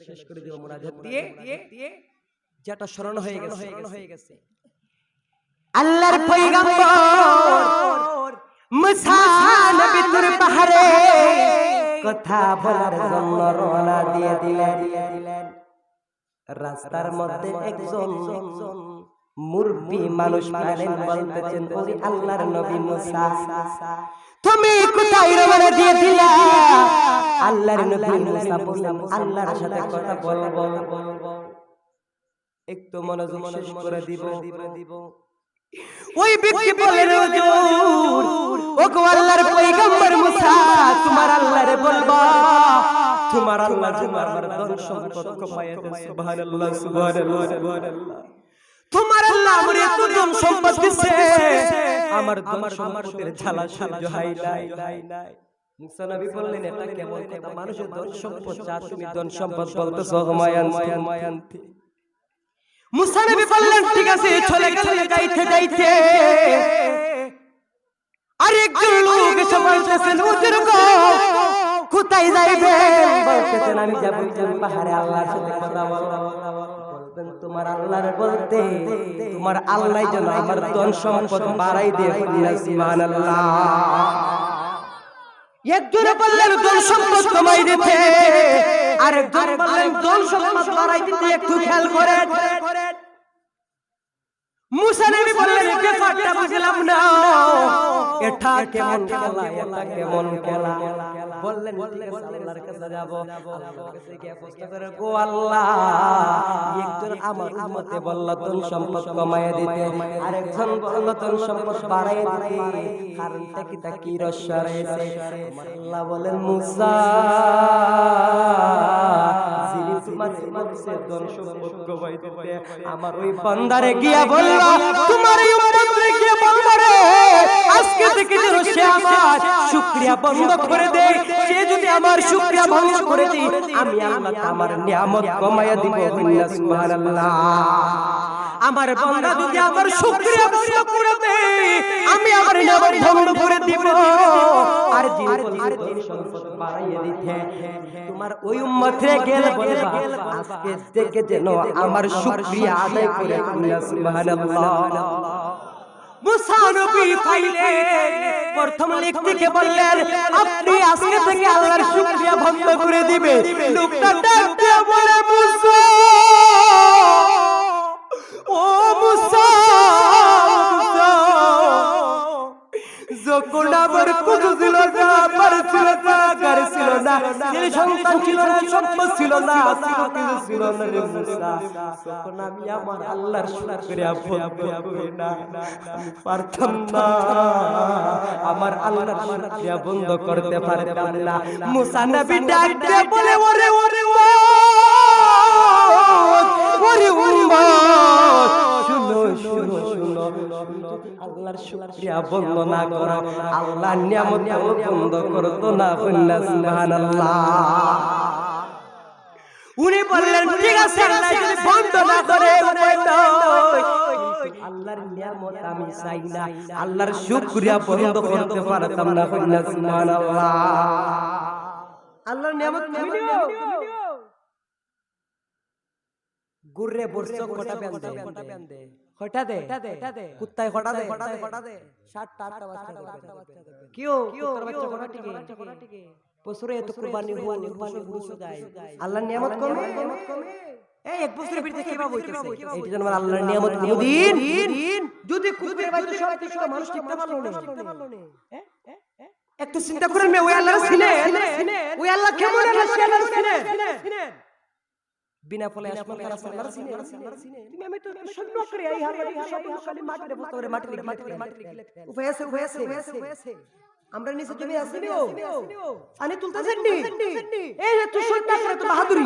শেষ করে দেব মুনাজাত দিয়ে যেটা স্মরণ হয়ে গেছে আল্লাহর পয়গম্বর মুসা নবী তুর পাহাড়ে কথা বলার জন্য রওনা দিয়ে দিলেন রাস্তার মধ্যে একজন মুরব্বি মানুষ পেলেন বলতেছেন ওরে আল্লাহর নবী মুসা তুমি কোথায় রওনা দিয়ে দিলা আল্লাহর নবী মুসা বললেন আল্লাহর সাথে কথা বলবো একটু মনোযোগ শেষ করে দিব ওই ব্যক্তি বলেন হুজুর ওগো আল্লাহর পয়গম্বর মুসা তোমার আল্লাহরে বলবা তোমার আল্লাহ তোমার ধন সম্পদ কমায় দেন সুবহানাল্লাহ সুবহানাল্লাহ তোমার আল্লাহ আমার এত ধন সম্পদ দিছে আমার ধন সম্পদের ঝালা সহ্য হয় নাই মুসা নবী বললেন এটা কেমন কথা মানুষের ধন সম্পদ যা তুমি ধন সম্পদ বলতেছো মায়ান্তি মুসা নবী বললেন ঠিক আছে চলে গেলেন যাইতে আরেকজন লোক এসে বলতেছেন হুজুর গো কোথায় যাইবেন বলতেছেন আমি যাব পাহাড়ে আল্লাহর সাথে কথা বলবেন তোমার আল্লাহর বলতে তোমার আল্লাহ যেন আমার ধন সম্পদ বাড়াই দেয় সুবহানাল্লাহ একজনে বললেন ধন সম্পদ কমাই দিতে আরেকজন বললেন ধন সম্পদ বাড়াই দিতে একটু খেয়াল করেন মুসা নবী বললেন ব্যাপারটা বুঝলাম না এটা কেমন খেলা বললেন আল্লাহর কাছে যাব আল্লাহর কাছে গিয়ে প্রশ্ন করে গো আল্লাহ একজন আমার উম্মতে বলল ধন সম্পদ কমায় দিতে আরেকজন বলল ধন সম্পদ বাড়ায় দিতে কারণটা কি তা কি রহস্য রয়েছে আল্লাহ বলেন মুসা যিনি তোমার উম্মতকে ধন সম্পদ কমায় দিতে আমার ওই বান্দারে গিয়া বলল তোমার এই উম্মতকে গিয়া বলবা রে আজকে থেকে যেন সে আমার শুকরিয়া বন্ধ করে দেয় সে যদি আমার শুকরিয়া ভঙ্গ করে দেয় আমি আল্লাহ আমার নিয়ামত কমায়া দিব সুবহানাল্লাহ আমার বান্দা যদি আমার শুকরিয়া বন্ধ করে দেয় আমি আমার নিয়ামত ভঙ্গ করে দিব আর যিনি সম্পদ বাড়াইয়া দিতে তোমার ওই উম্মতরে গেলে বলবা আজকে থেকে যেন আমার শুকরিয়া আদায় করে সুবহানাল্লাহ মুসা নবী পাইলে প্রথম লিখতে বললেন আপনি আজকে থেকে আল্লাহর শুকরিয়া বন্ধ করে দিবে লোকটা ডাকতে বলে মুসা ও মুসা যখন আমার কুদু ছিল না পারছিল সন্তান ছিল না, সম্পদ ছিল না, কিছু ছিল না রে মুসা। তখন আমি আমার আল্লাহর শুকরিয়া বলতে না, আমি পারতাম না, আমার আল্লাহর শুকরিয়া বন্ধ করতে পারতাম না। মুসা নবী ডাক দিয়ে বলে, ওরে ওরে ওরে উম্মত, শুনো শুনো শুনো, আল্লাহর শুকরিয়া বন্ধ না করো, আল্লাহর নিয়ামত বন্ধ করতো না। সুবহানাল্লাহ। উনি বললেন ঠিক আছে, আল্লাহ যদি বন্ধ না করে আল্লাহর নিয়ামত আমি চাই না, আল্লাহর শুকরিয়া বন্ধ করতে পারতাম না। সুবহানাল্লাহ। আল্লাহর নিয়ামত মিলিও গুররে বর্ষ কটা বেন্দে হটা দে কুত্তায় হটা দে 7টা 8টা বাচ্চা কিও কুত্তার বাচ্চা কটা টিকে বছরে এত কুরবানি হওয়া কুরবানি গুরু যায়। আল্লাহর নিয়ামত কমে এই এক বছরের ভিতরে কি ভাব হইতেছে, এইটা জানবার আল্লাহর নিয়ামত কোনদিন যদি কুকুরের বাচ্চা সব কিছু মানুষ ঠিকঠাক পারলো না। একটু চিন্তা করেন, ওই আল্লাহর ছিলেন, ওই আল্লাহ কেমন আল্লাহ ছিলেন, বিনা ফলে আসমান করা আল্লাহর ছিলেন। তুমি আমি তো শূন্য করে এই হাতে সব খালি মাটির ভিতরে মাটি উপায় আছে আমরা নিচে জমি আছে নিও পানি তুলতেছেন নি, এই যে তো শূন্য করে তো বাহাদুরি,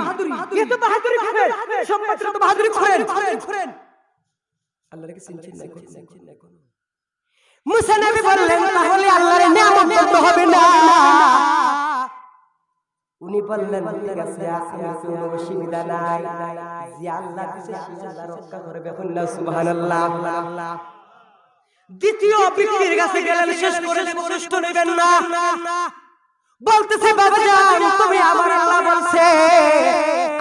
এই তো বাহাদুরি করেন, সম্পদ তো বাহাদুরি করেন। আল্লাহকে চিন্তা না করুন। মুসা নবী বললেন তাহলে আল্লাহর নিয়ামত বন্ধ হবে না। উনি বললেন ঠিক আছে, কোনো অসুবিধা নাই, যে আল্লাহ দিয়েছে সে আল্লাহ রক্ষা করবে। সুবহানাল্লাহ। দ্বিতীয় ব্যক্তির কাছে গেলেন, শেষ করে কষ্ট নেবেন না, বলতেছে বাবাজান তুমি আমার আল্লাহ বলছে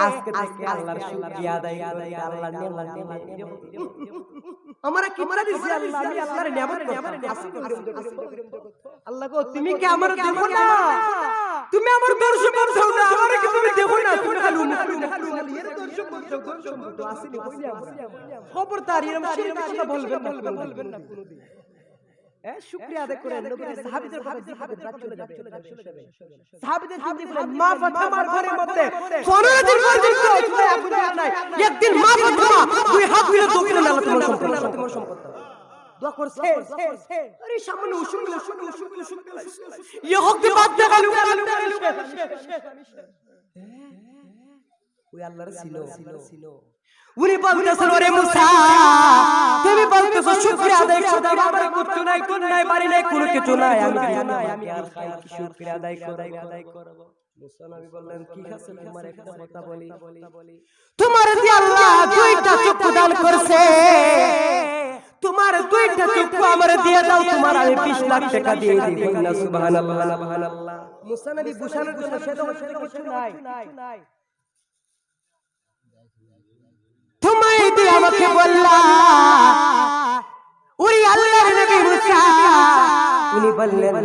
আজকে থেকে আল্লাহর শুকরিয়া আদায় করে আল্লাহর নিয়ামত আমরা কি মারা দিছি আল্লাহ, আমি আল্লাহর নিয়ামত আল্লাহ গো তুমি কি আমার দেখো না, তুমি আমার দর্শক বলছো না, আমারে কি তুমি দেখো না, তুমি খালি এর দর্শক বলছো তো আসেনি কইয়া খবরদার এরকম কথা বলবেন না কোনদিন। শুকরিয়া আদায় করেন, নবীর সাহাবীদের কথা জিজ্ঞাসা রাত চলে যাবে। সাহাবীদের জিজ্ঞাসা করেন মা ফাতেমার ঘরের মধ্যে 15 দিন পর্যন্ত চুলায় আগুন জ্বলে নাই, একদিন মা ফাতেমা দুই হাত তুলে দোকিনে আল্লাহ তোমার সম্পদ দোয়া করছে। আরে সামনে উসুল ये হকতে বাদ দে গালু ওই আল্লাহর ছিল। উনি বলতেছেন ওরে মুসা তুমি বলতেছো শুকরিয়া আদায় করতে, আমার কিছু নাই, কোন নাই, বাড়ি নাই, কোনো কিছু নাই, আমি আর খাই কি শুকরিয়া আদায় করব। মুসা নবী বললেন ঠিক আছে, তোমার একটা কথা বলি, তোমার যে আল্লাহ দুইটা চক্ষু দান করেছে, তোমার দুইটা চক্ষু আমারে দিয়ে দাও, তোমার আমি 20 লাখ টাকা দিয়ে দিব। সুবহানাল্লাহ। মুসা নবী বুশারের জন্য সেটা কিছু নাই, তুমি দিয়ে আমাকে বললা ওই আল্লাহর নবী মুসা, উনি বললেন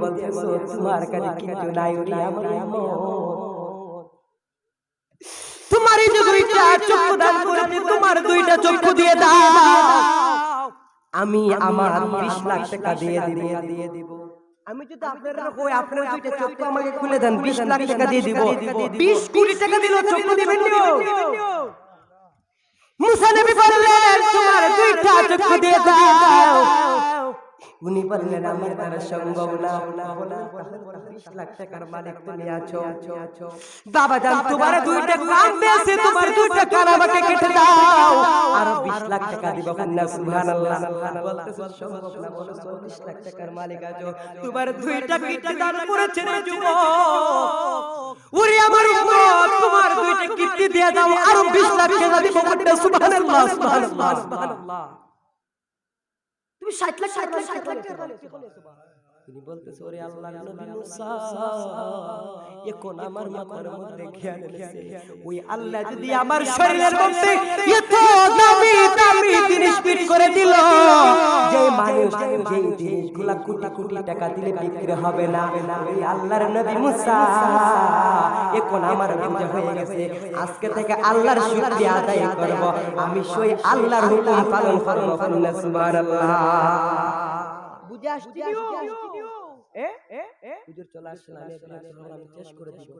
বলতেছো তোমার কাছে কিছু নাই, ওরে আমার তোমার এই যে দুইটা চক্ষু দান করেছি, তোমার দুইটা চক্ষু দিয়ে দাও, আমি আমার 20 লাখ টাকা দিয়ে দিব। আমি যদি আপনারা কই আপনার দুইটা চক্ষু আমাকে খুলে দেন 20 লাখ টাকা দিয়ে দিব, 20 কোটি টাকা দিলেও চক্ষু দিবেন না। মুসা নবী বললেন তোমার দুইটা চক্ষু দিয়ে দাও, উনি বললেন আমার দ্বারা সম্ভব না, 20 লাখ টাকার মালিক তুমি আছো। বাবা জান তোমার দুইটা কান দিয়েছে, তোমার দুইটা কান আমাকে কেটে দাও, আর 20 লাখ টাকা দিব। সুবহানাল্লাহ। বলতেছে সম্ভব না, বলো 40 লাখ টাকার মালিক আছো, তোমার দুইটা কিডনি দান করেছে রে যুবক, ওরে আমার উম্মত তোমার দুইটা কিডনি দিয়ে দাও, আর 20 লাখ টাকা দিব। সুবহানাল্লাহ সুবহানাল্লাহ। তুমি 60 লাখ তিনি বলতেছে ওরে আল্লাহর নবী মুসা এখন আমার মাথার মধ্যে খেয়াল এসেছে, ওই আল্লাহ যদি আমার শরীরের মধ্যে এত দামি জিনিস ফিট করে দিল, যে মানুষ যে জিনিসগুলা কোটি কোটি টাকা দিলে বিক্রি হবে না, ওই আল্লাহর নবী মুসা এখন আমার বুঝা হয়ে গেছে, আজকে থেকে আল্লাহর শুকরিয়া আদায় করব, আমি সেই আল্লাহর হুকুম পালন করব। সুবহানাল্লাহ। বুঝে আসছে হুজুর চলে আসেন, আমি শেষ করে দিব।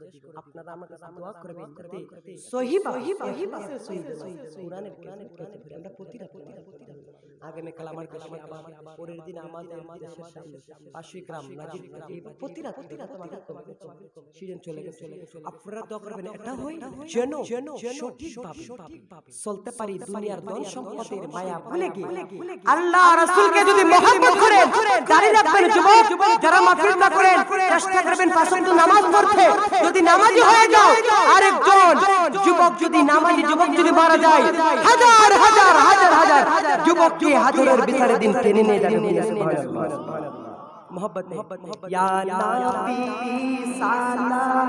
আপনারা আমার কাছে দোয়া করবেন যাতে সহিবা কোরআনের কাছে ফিরে আমরা আগামীকাল আমার কাছে আবার পরের দিন আমাদের দেশের সামনে 500 গ্রাম নাজির প্রতি রাত সিজন চলে গেছে। আপনারা দোয়া করবেন এটা হয় যেন সঠিকভাবে চলতে পারি দুনিয়ার ধন সম্পদের মায়া ভুলে গিয়ে আল্লাহ রাসূলকে যদি মহব্বত করেন জারি রাখবেন। যুবক যারা মাহফিল না করেন চেষ্টা করবেন পাঁচ ওয়াক্ত নামাজ পড়তে। যদি নামাজি হয়ে যাও, আরেকজন যুবক যদি নামাজি যুবক যদি মারা যায়, হাজার হাজার হাজার হাজার যুবককে হাজারের বিচারে দিন টেনে নিয়ে যাবে। সুবহানাল্লাহ मोहब्बत या नबी सालाम